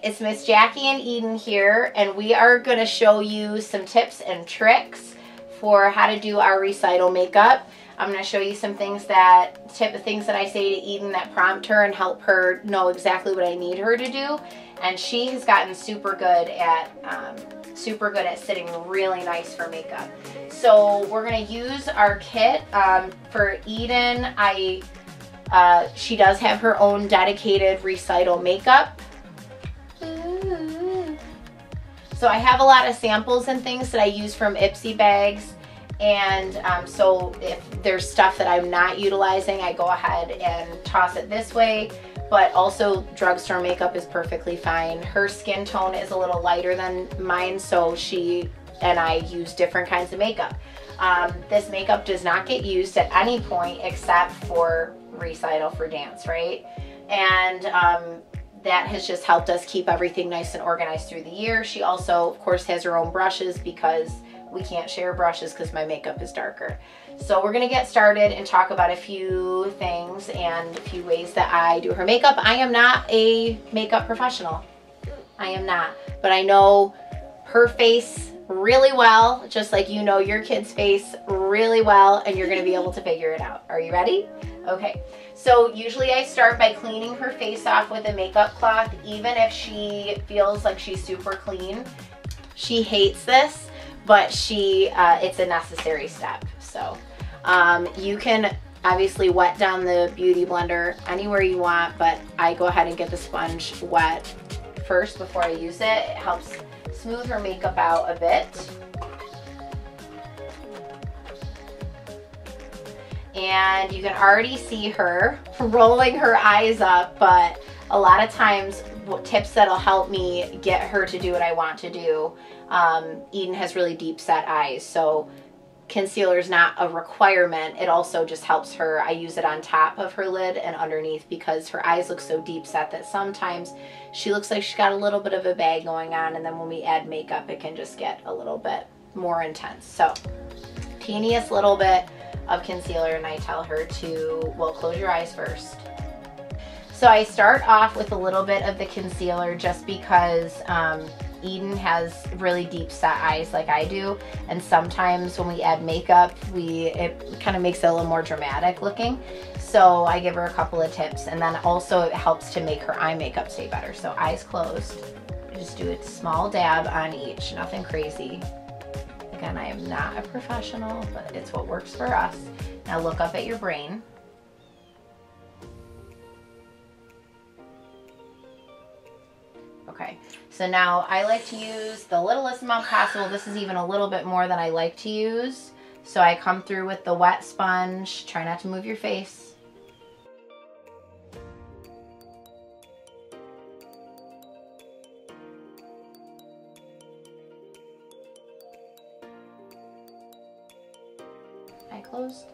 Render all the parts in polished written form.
it's Miss Jackie and Eden here, and we are going to show you some tips and tricks for how to do our recital makeup. I'm going to show you some things that I say to Eden that prompt her and help her know exactly what I need her to do. And she has gotten super good at sitting really nice for makeup. So we're going to use our kit. For Eden, she does have her own dedicated recital makeup. So I have a lot of samples and things that I use from Ipsy bags, and so if there's stuff that I'm not utilizing, I go ahead and toss it this way. But also drugstore makeup is perfectly fine. Her skin tone is a little lighter than mine, so she and I use different kinds of makeup. This makeup does not get used at any point except for recital for dance, right? And that has just helped us keep everything nice and organized through the year. She also, of course, has her own brushes because we can't share brushes because my makeup is darker. So we're gonna get started and talk about a few things and a few ways that I do her makeup. I am not a makeup professional. I am not, but I know her face really well, just like you know your kid's face really well, and you're gonna be able to figure it out. Are you ready? Okay, so usually I start by cleaning her face off with a makeup cloth, even if she feels like she's super clean. She hates this, but it's a necessary step. So you can obviously wet down the Beauty Blender anywhere you want, but I go ahead and get the sponge wet first before I use it. It helps smooth her makeup out a bit. And you can already see her rolling her eyes up, but a lot of times tips that'll help me get her to do what I want to do. Eden has really deep set eyes, so concealer is not a requirement. It also just helps her. I use it on top of her lid and underneath because her eyes look so deep set that sometimes she looks like she's got a little bit of a bag going on, and then when we add makeup it can just get a little bit more intense. So teeniest little bit of concealer, and I tell her to, well, close your eyes first. So I start off with a little bit of the concealer just because Eden has really deep set eyes like I do, and sometimes when we add makeup it kind of makes it a little more dramatic looking. So I give her a couple of tips, and then also it helps to make her eye makeup stay better. So eyes closed, just do a small dab on each, nothing crazy. Again, I am not a professional, but it's what works for us. Now look up at your brain. Okay, so now I like to use the littlest amount possible. This is even a little bit more than I like to use. So I come through with the wet sponge. Try not to move your face. Eye closed.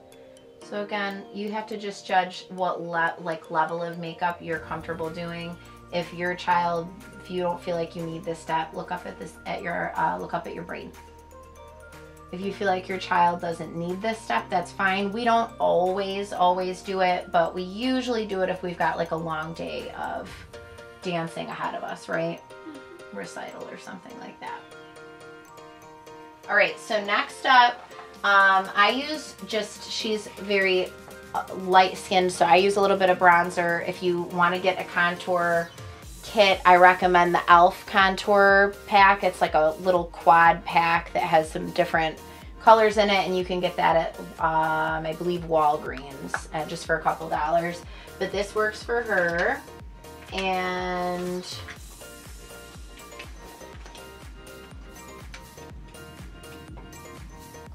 So again, you have to just judge what level of makeup you're comfortable doing. If your child, if you don't feel like you need this step, look up at your brain. If you feel like your child doesn't need this step, that's fine. We don't always do it, but we usually do it if we've got like a long day of dancing ahead of us, right? Recital or something like that. All right, so next up, she's very light skinned, so I use a little bit of bronzer. If you want to get a contour kit, I recommend the e.l.f. contour pack. It's like a little quad pack that has some different colors in it, and you can get that at I believe Walgreens just for a couple dollars. But this works for her, and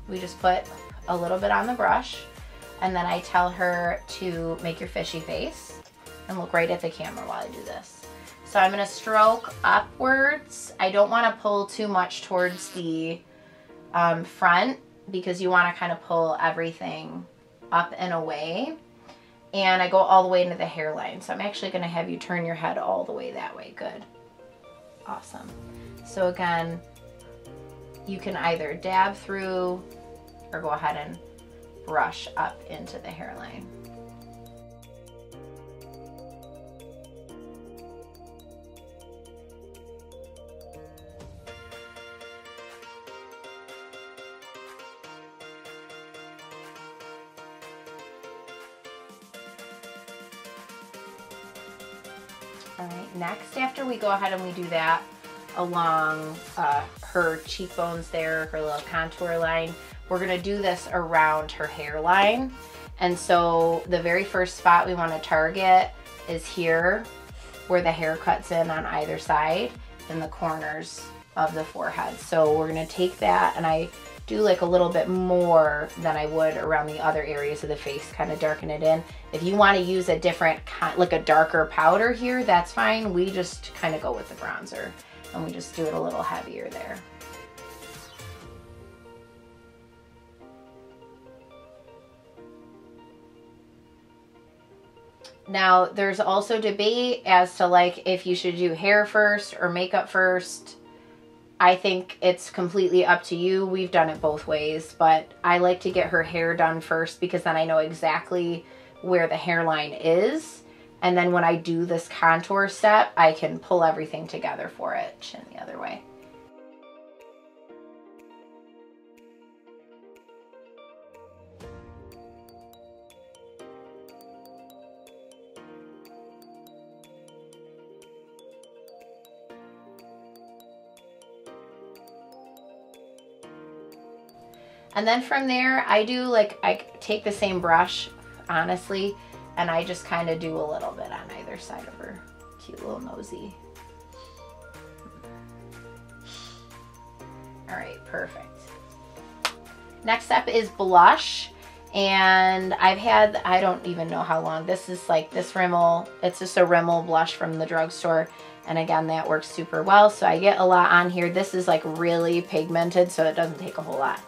we just put a little bit on the brush, and then I tell her to make your fishy face and look right at the camera while I do this. So I'm going to stroke upwards. I don't want to pull too much towards the front because you want to kind of pull everything up and away. And I go all the way into the hairline. So I'm actually going to have you turn your head all the way that way. Good. Awesome. So again, you can either dab through or go ahead and brush up into the hairline. All right, next, after we go ahead and we do that along her cheekbones there, her little contour line, we're gonna do this around her hairline. And so the very first spot we wanna target is here, where the hair cuts in on either side, in the corners of the forehead. So we're gonna take that, and I do like a little bit more than I would around the other areas of the face, kind of darken it in. If you want to use a different, like a darker powder here, that's fine. We just kind of go with the bronzer, and we just do it a little heavier there. Now, there's also debate as to like if you should do hair first or makeup first. I think it's completely up to you. We've done it both ways, but I like to get her hair done first because then I know exactly where the hairline is. And then when I do this contour step, I can pull everything together for it. Chin the other way. And then from there, I take the same brush, honestly, and I just kind of do a little bit on either side of her cute little nosy. All right, perfect. Next up is blush. And I don't even know how long. This is like this Rimmel, it's just a Rimmel blush from the drugstore. And again, that works super well. So I get a lot on here. This is like really pigmented, so it doesn't take a whole lot.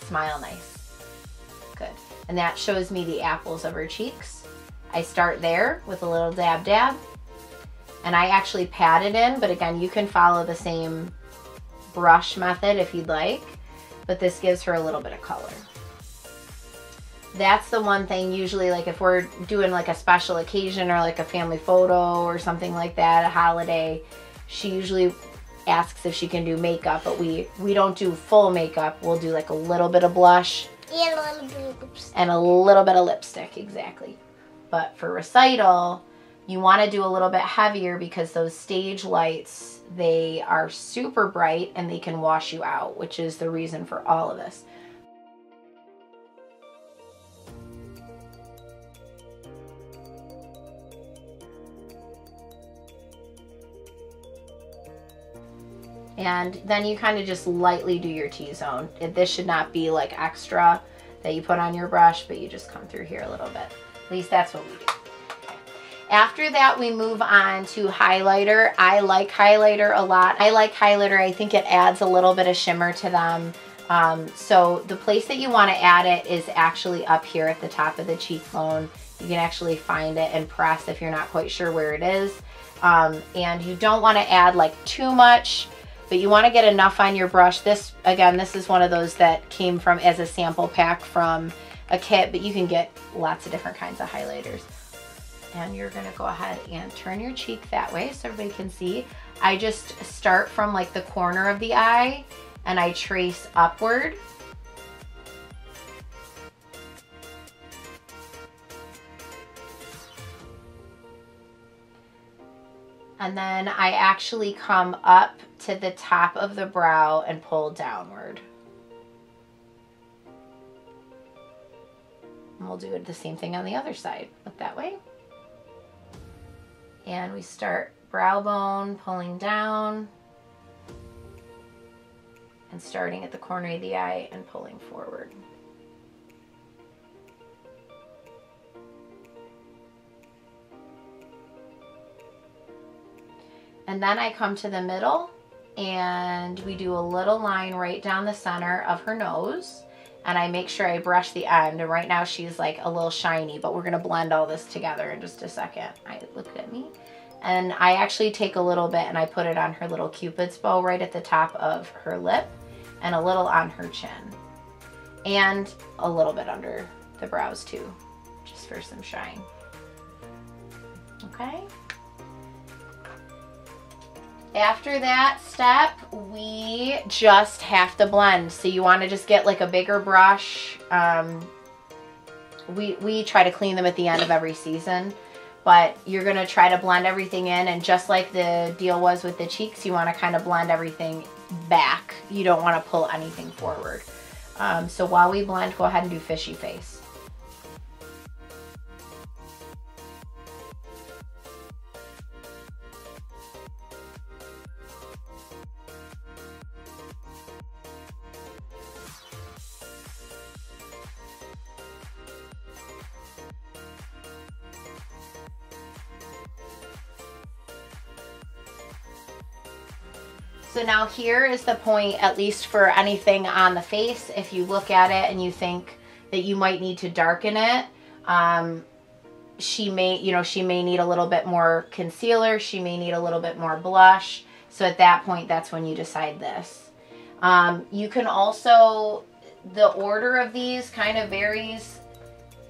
Smile nice. Good. And that shows me the apples of her cheeks. I start there with a little dab dab. And I actually pat it in, but again, you can follow the same brush method if you'd like, but this gives her a little bit of color. That's the one thing usually, like if we're doing like a special occasion or like a family photo or something like that, a holiday, she usually asks if she can do makeup, but we don't do full makeup. We'll do like a little bit of blush and a little bit of lipstick. And a little bit of lipstick, exactly. But for recital, you want to do a little bit heavier because those stage lights, they are super bright and they can wash you out, which is the reason for all of this. And then you kind of just lightly do your T-zone. This should not be like extra that you put on your brush, but you just come through here a little bit. At least that's what we do. Okay. After that, we move on to highlighter. I like highlighter a lot. I like highlighter. I think it adds a little bit of shimmer to them. So the place that you want to add it is actually up here at the top of the cheekbone. You can actually find it and press if you're not quite sure where it is. And you don't want to add like too much, but you want to get enough on your brush. This, again, this is one of those that came from as a sample pack from a kit, but you can get lots of different kinds of highlighters. And you're gonna go ahead and turn your cheek that way so everybody can see. I just start from like the corner of the eye and I trace upward. And then I actually come up to the top of the brow and pull downward. And we'll do the same thing on the other side. Look that way. And we start brow bone, pulling down, and starting at the corner of the eye and pulling forward. And then I come to the middle and we do a little line right down the center of her nose. And I make sure I brush the end. And right now she's like a little shiny, but we're gonna blend all this together in just a second. Look at me. And I actually take a little bit and I put it on her little Cupid's bow right at the top of her lip and a little on her chin. And a little bit under the brows too, just for some shine. Okay. After that step, we just have to blend. So you want to just get like a bigger brush. we try to clean them at the end of every season. But you're going to try to blend everything in, and just like the deal was with the cheeks, you want to kind of blend everything back. You don't want to pull anything forward. So while we blend, go ahead and do fishy face. So now here is the point, at least for anything on the face, if you look at it and you think that you might need to darken it, she may need a little bit more concealer, she may need a little bit more blush. So at that point, that's when you decide this. You can also, the order of these kind of varies.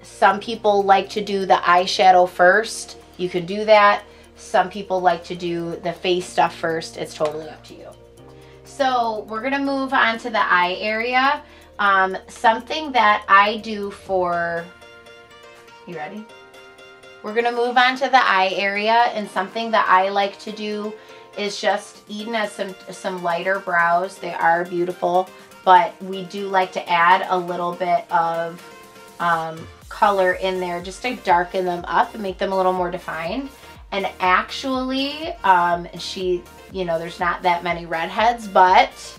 Some people like to do the eyeshadow first. You can do that. Some people like to do the face stuff first. It's totally up to you. So we're gonna move on to the eye area. Something that I do for, you ready? We're gonna move on to the eye area, and something that I like to do is just, Eden has some lighter brows. They are beautiful, but we do like to add a little bit of color in there just to darken them up and make them a little more defined. And actually, there's not that many redheads, but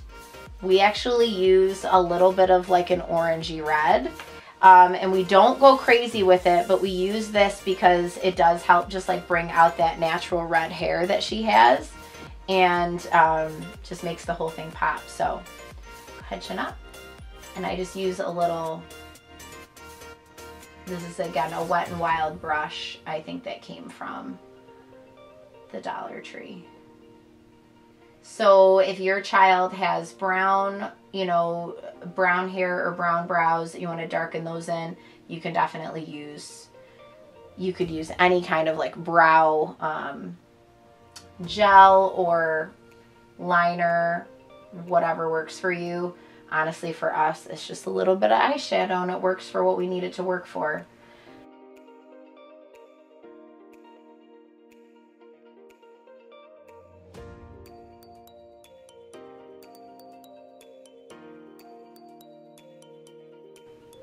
we actually use a little bit of like an orangey red. And we don't go crazy with it, but we use this because it does help just like bring out that natural red hair that she has, and just makes the whole thing pop. So head chin up, and I just use a little, this is again a Wet n Wild brush, I think that came from the Dollar Tree. So if your child has brown, brown hair or brown brows, you want to darken those in, you can definitely use, you could use any kind of like brow gel or liner, whatever works for you. Honestly, for us, it's just a little bit of eyeshadow and it works for what we need it to work for.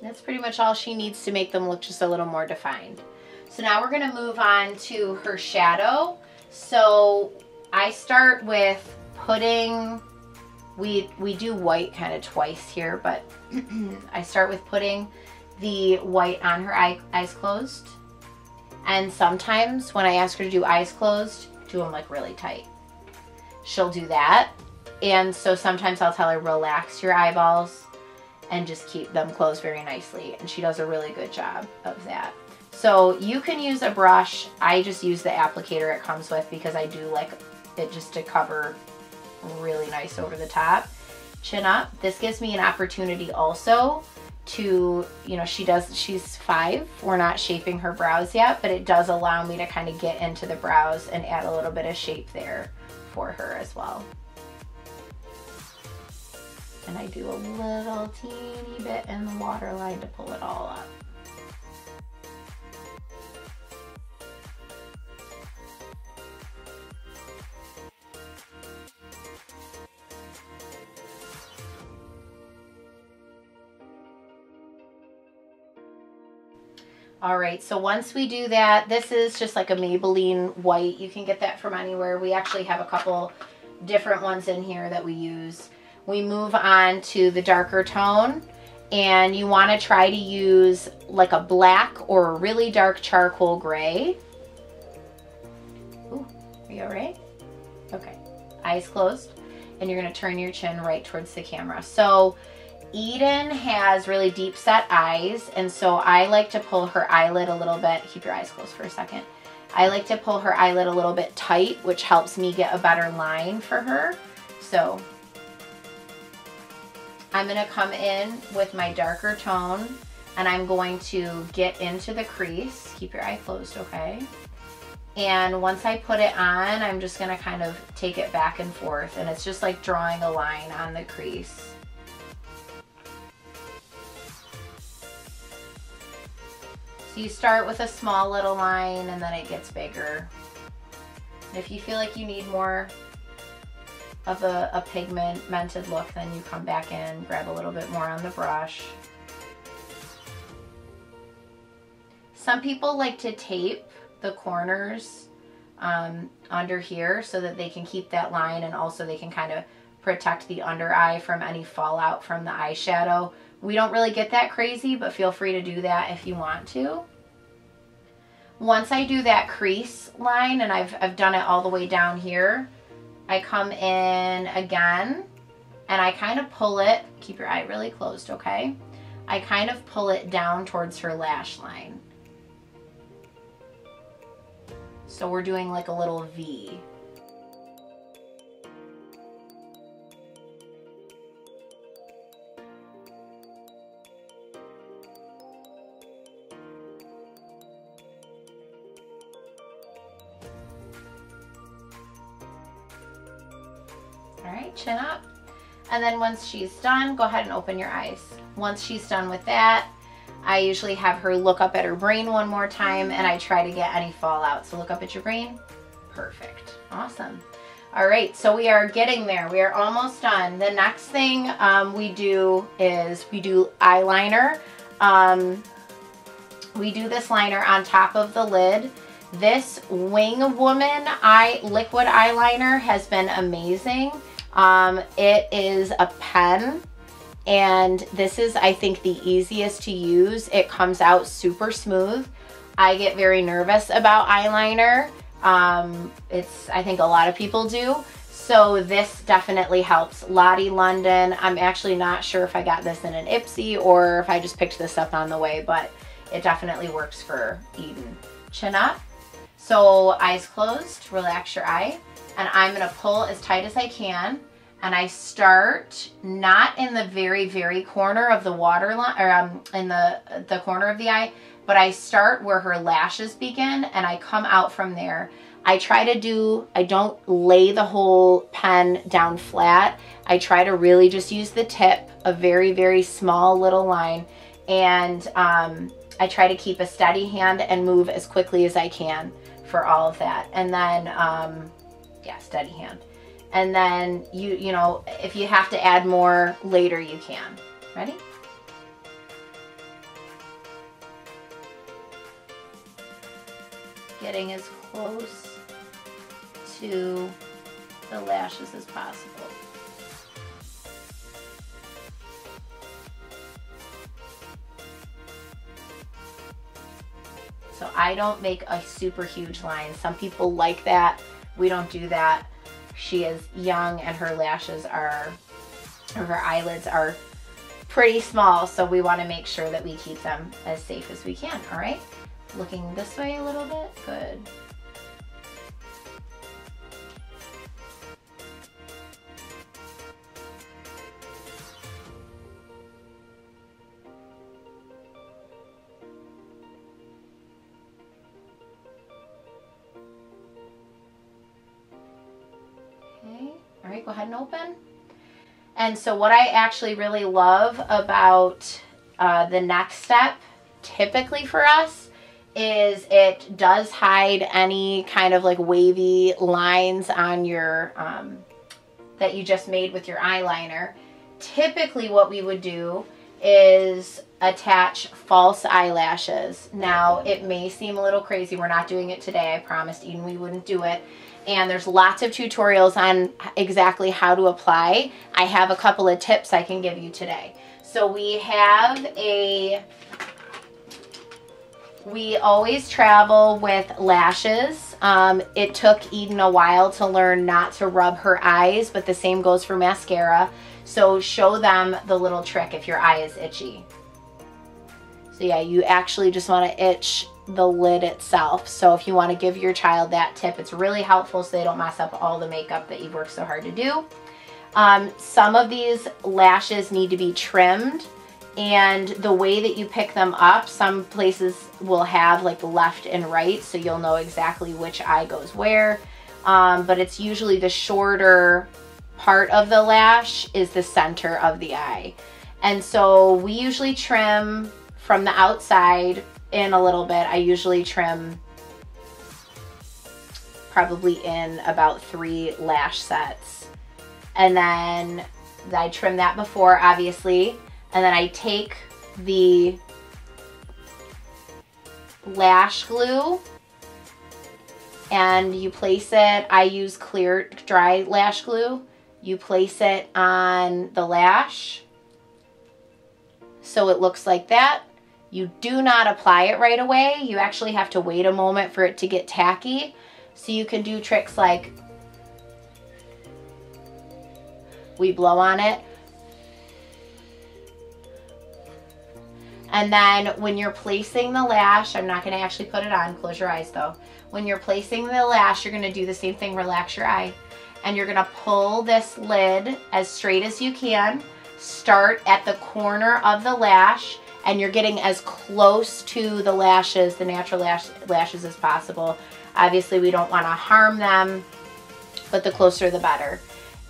That's pretty much all she needs to make them look just a little more defined. So now we're going to move on to her shadow. So I start with putting, we do white kind of twice here, but I start with putting the white on her eyes closed. And sometimes when I ask her to do eyes closed, do them like really tight. She'll do that. And so sometimes I'll tell her, relax your eyeballs and just keep them closed very nicely. And she does a really good job of that. So you can use a brush. I just use the applicator it comes with because I do like it just to cover really nice over the top. Chin up. This gives me an opportunity also to, she's 5. We're not shaping her brows yet, but it does allow me to kind of get into the brows and add a little bit of shape there for her as well. And I do a little teeny bit in the waterline to pull it all up. All right, so once we do that, this is just like a Maybelline white. You can get that from anywhere. We actually have a couple different ones in here that we use. We move on to the darker tone, and you want to try to use like a black or a really dark charcoal gray. Ooh, are you all right? Okay, eyes closed, and you're going to turn your chin right towards the camera. So Eden has really deep set eyes, and so I like to pull her eyelid a little bit. Keep your eyes closed for a second. I like to pull her eyelid a little bit tight, which helps me get a better line for her. So I'm going to come in with my darker tone, and I'm going to get into the crease. Keep your eye closed, okay? And once I put it on, I'm just going to kind of take it back and forth, and it's just like drawing a line on the crease. So you start with a small little line and then it gets bigger. And if you feel like you need more of a pigmented look, then you come back in, grab a little bit more on the brush. Some people like to tape the corners under here so that they can keep that line, and also they can kind of protect the under eye from any fallout from the eyeshadow. We don't really get that crazy, but feel free to do that if you want to. Once I do that crease line, and I've done it all the way down here, I come in again and I kind of pull it, keep your eye really closed, okay? I kind of pull it down towards her lash line. So we're doing like a little V. All right, chin up. And then once she's done, go ahead and open your eyes. Once she's done with that, I usually have her look up at her brain one more time, and I try to get any fallout. So look up at your brain. Perfect. Awesome. All right, so we are getting there. We are almost done. The next thing we do is we do eyeliner. We do this liner on top of the lid. This Wing Woman liquid eyeliner has been amazing. It is a pen, and this is, I think, the easiest to use. It comes out super smooth. I get very nervous about eyeliner. I think a lot of people do. So this definitely helps. Lottie London, I'm actually not sure if I got this in an Ipsy or if I just picked this up on the way, but it definitely works for Eden. Chin up. So eyes closed, relax your eye, and I'm gonna pull as tight as I can, and I start not in the very, very corner of the waterline, or in the corner of the eye, but I start where her lashes begin, and I come out from there. I don't lay the whole pen down flat. I try to really just use the tip, a very, very small little line, and I try to keep a steady hand and move as quickly as I can for all of that. And then, yeah, steady hand. And then you know, if you have to add more later, you can. Ready? Getting as close to the lashes as possible. So I don't make a super huge line. Some people like that. We don't do that. She is young and her lashes are, or her eyelids are pretty small, so we want to make sure that we keep them as safe as we can, all right? Looking this way a little bit, good. All right, go ahead and open. And so what I actually really love about the next step, typically for us, is it does hide any kind of like wavy lines on your, that you just made with your eyeliner. Typically what we would do is attach false eyelashes. Now, it may seem a little crazy. We're not doing it today. I promised Eden we wouldn't do it. And there's lots of tutorials on exactly how to apply. I have a couple of tips I can give you today. So we always travel with lashes. It took Eden a while to learn not to rub her eyes, but the same goes for mascara. So show them the little trick if your eye is itchy. So yeah, you actually just want to itch the lid itself. So if you want to give your child that tip, it's really helpful so they don't mess up all the makeup that you've worked so hard to do. Some of these lashes need to be trimmed, and the way that you pick them up, some places will have like left and right, so you'll know exactly which eye goes where, but it's usually the shorter part of the lash is the center of the eye. And so we usually trim from the outside. in a little bit. I usually trim probably in about 3 lash sets. And then I trim that before, obviously. And then I take the lash glue and you place it. I use clear, dry lash glue. You place it on the lash so it looks like that. You do not apply it right away. You actually have to wait a moment for it to get tacky. So you can do tricks like we blow on it. And then when you're placing the lash, I'm not going to actually put it on. Close your eyes though. When you're placing the lash, you're going to do the same thing. Relax your eye. And you're going to pull this lid as straight as you can. Start at the corner of the lash. And you're getting as close to the lashes, the natural lashes as possible. Obviously, we don't want to harm them, but the closer the better.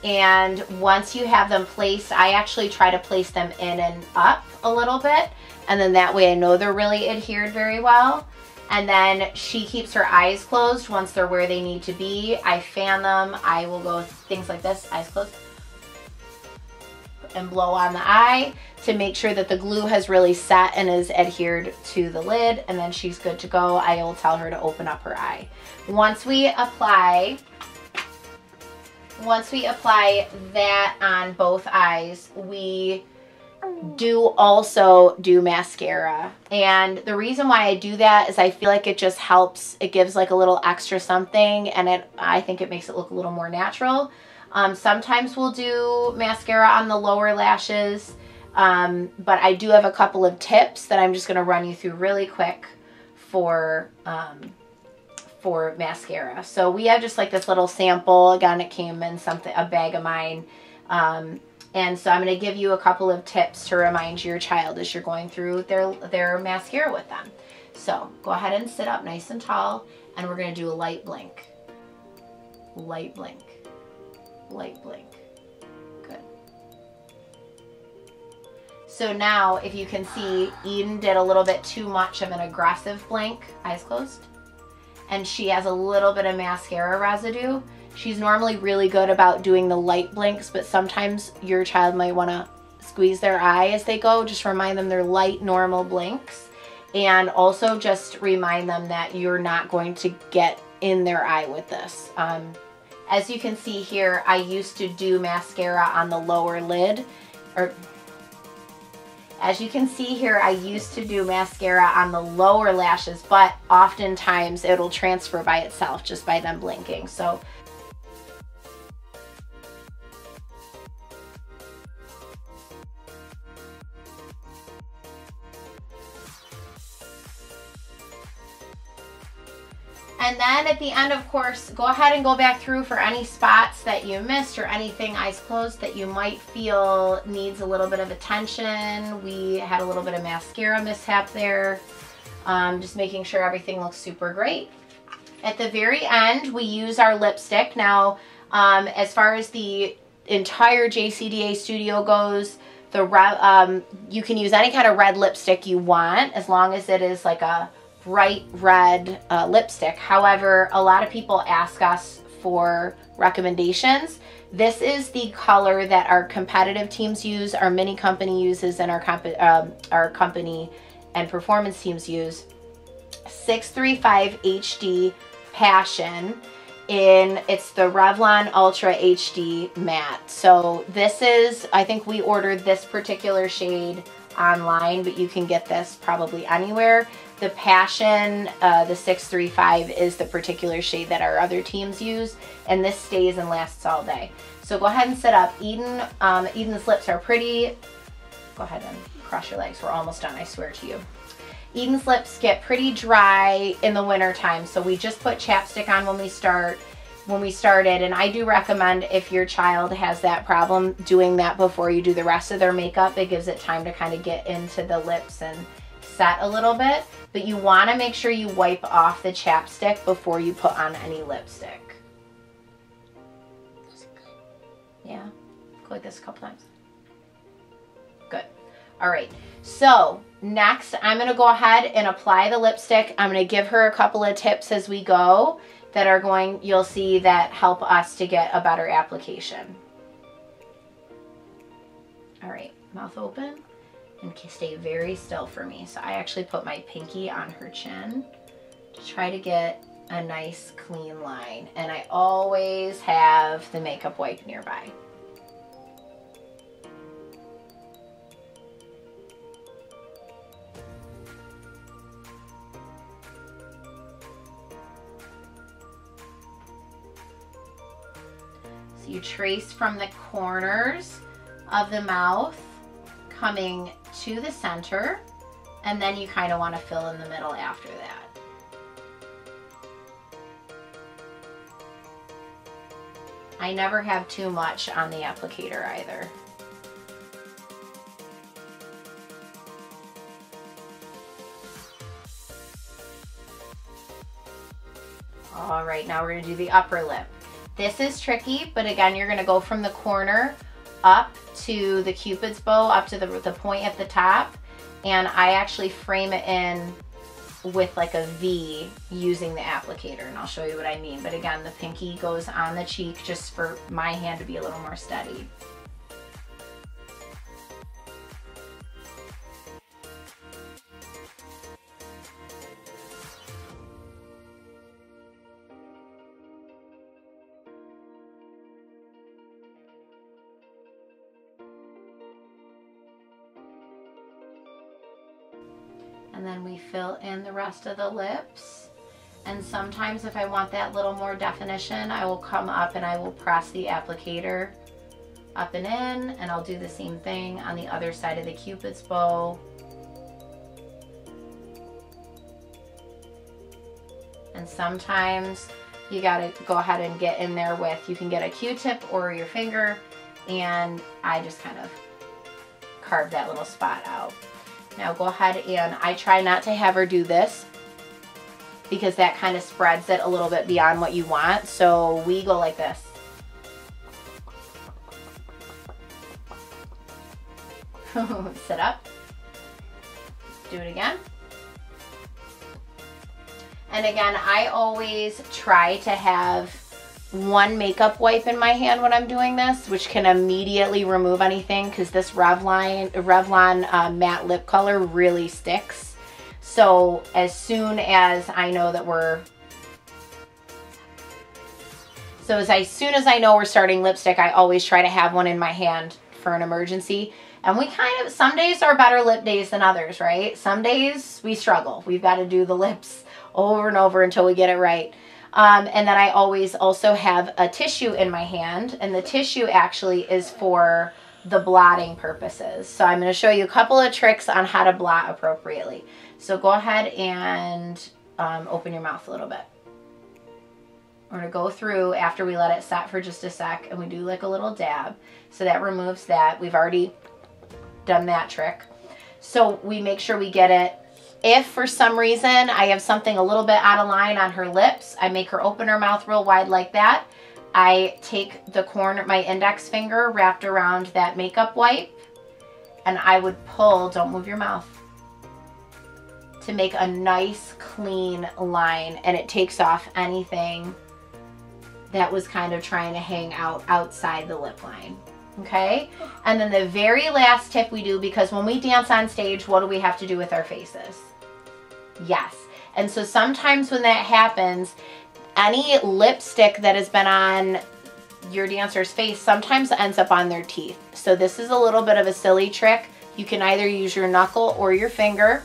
And once you have them placed, I actually try to place them in and up a little bit. And then that way I know they're really adhered very well. And then she keeps her eyes closed once they're where they need to be. I fan them. I will go things like this, eyes closed, and blow on the eye to make sure that the glue has really set and is adhered to the lid, and then she's good to go. I will tell her to open up her eye. Once we apply that on both eyes, we do also do mascara. And the reason why I do that is I feel like it just helps. It gives like a little extra something, and I think it makes it look a little more natural. Sometimes we'll do mascara on the lower lashes, but I do have a couple of tips that I'm just going to run you through really quick for mascara. So we have just like this little sample. Again, it came in a bag of mine. And so I'm going to give you a couple of tips to remind your child as you're going through their mascara with them. So go ahead and sit up nice and tall, and we're going to do a light blink. Light blink. Light blink. Good. So now, if you can see, Eden did a little bit too much of an aggressive blink, eyes closed, and she has a little bit of mascara residue. She's normally really good about doing the light blinks, but sometimes your child might want to squeeze their eye as they go. Just remind them they're light, normal blinks, and also just remind them that you're not going to get in their eye with this. As you can see here, I used to do mascara on the lower lid, as you can see here, I used to do mascara on the lower lashes, but oftentimes it'll transfer by itself just by them blinking. So and then at the end, of course, go ahead and go back through for any spots that you missed or anything, eyes closed, that you might feel needs a little bit of attention. We had a little bit of mascara mishap there. Just making sure everything looks super great. At the very end, we use our lipstick. Now, as far as the entire JCDA studio goes, you can use any kind of red lipstick you want, as long as it is like a bright red lipstick. However, a lot of people ask us for recommendations. This is the color that our competitive teams use, our mini company uses, and our company and performance teams use. 635 HD Passion. It's the Revlon Ultra HD Matte. So this is, I think we ordered this particular shade online, but you can get this probably anywhere. The Passion, the 635, is the particular shade that our other teams use, and this stays and lasts all day. So go ahead and sit up. Eden's lips are pretty. Go ahead and cross your legs. We're almost done, I swear to you. Eden's lips get pretty dry in the winter time, so we just put chapstick on when we started, and I do recommend, if your child has that problem, doing that before you do the rest of their makeup. It gives it time to kind of get into the lips and set a little bit, but you want to make sure you wipe off the chapstick before you put on any lipstick. Yeah, go like this a couple times. Good. All right, so next, I'm going to go ahead and apply the lipstick. I'm going to give her a couple of tips as we go that are going, you'll see, that help us to get a better application. All right, mouth open and stay very still for me. So I actually put my pinky on her chin to try to get a nice clean line. And I always have the makeup wipe nearby. So you trace from the corners of the mouth coming to the center, and then you kind of want to fill in the middle after that. I never have too much on the applicator either. All right, now we're going to do the upper lip. This is tricky, but again, you're going to go from the corner up to the Cupid's bow, up to the point at the top, and I actually frame it in with like a V using the applicator, and I'll show you what I mean. But again, the pinky goes on the cheek just for my hand to be a little more steady. And then we fill in the rest of the lips. And sometimes if I want that little more definition, I will come up and I will press the applicator up and in, and I'll do the same thing on the other side of the Cupid's bow. And sometimes you gotta go ahead and get in there with, you can get a Q-tip or your finger, and I just kind of carve that little spot out. Now go ahead, and I try not to have her do this because that kind of spreads it a little bit beyond what you want. So we go like this. Sit up. Do it again. And again, I always try to have one makeup wipe in my hand when I'm doing this, which can immediately remove anything, because this Revlon matte lip color really sticks. So as soon as I know that as soon as I know we're starting lipstick, I always try to have one in my hand for an emergency. And we kind of, some days are better lip days than others, right? Some days we struggle. We've got to do the lips over and over until we get it right. And then I always also have a tissue in my hand, and the tissue actually is for the blotting purposes. So I'm going to show you a couple of tricks on how to blot appropriately. So go ahead and open your mouth a little bit. We're going to go through after we let it set for just a sec, and we do like a little dab. So that removes that. We've already done that trick. So we make sure we get it. If for some reason I have something a little bit out of line on her lips, I make her open her mouth real wide like that. I take the corner, my index finger wrapped around that makeup wipe, and I would pull, don't move your mouth, to make a nice clean line, and it takes off anything that was kind of trying to hang out outside the lip line. Okay, and then the very last tip we do, because when we dance on stage, what do we have to do with our faces? Yes, and so sometimes when that happens, any lipstick that has been on your dancer's face sometimes ends up on their teeth. So this is a little bit of a silly trick. You can either use your knuckle or your finger,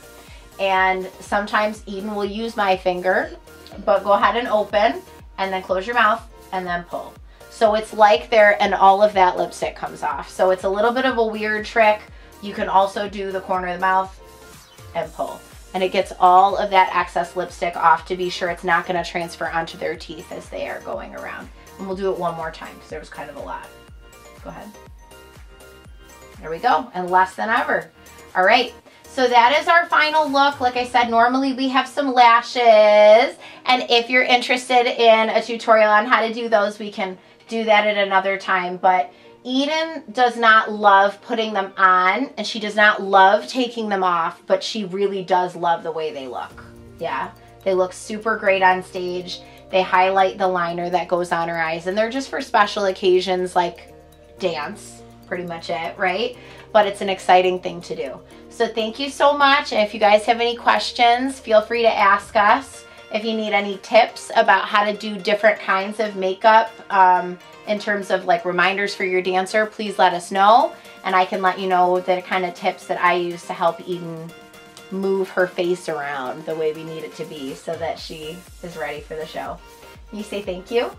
and sometimes Eden will use my finger, but go ahead and open, and then close your mouth, and then pull. So it's like there, and all of that lipstick comes off. So it's a little bit of a weird trick. You can also do the corner of the mouth and pull. And it gets all of that excess lipstick off to be sure it's not going to transfer onto their teeth as they are going around. And we'll do it one more time because there was kind of a lot. Go ahead. There we go. And less than ever. All right. So that is our final look. Like I said, normally we have some lashes. And if you're interested in a tutorial on how to do those, we can do that at another time. But Eden does not love putting them on, and she does not love taking them off, but she really does love the way they look. Yeah, they look super great on stage. They highlight the liner that goes on her eyes, and they're just for special occasions like dance, pretty much it, right? But it's an exciting thing to do. So thank you so much. And if you guys have any questions, feel free to ask us. If you need any tips about how to do different kinds of makeup in terms of like reminders for your dancer, please let us know. And I can let you know the kind of tips that I use to help Eden move her face around the way we need it to be so that she is ready for the show. Can you say thank you?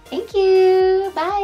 Thank you. Bye.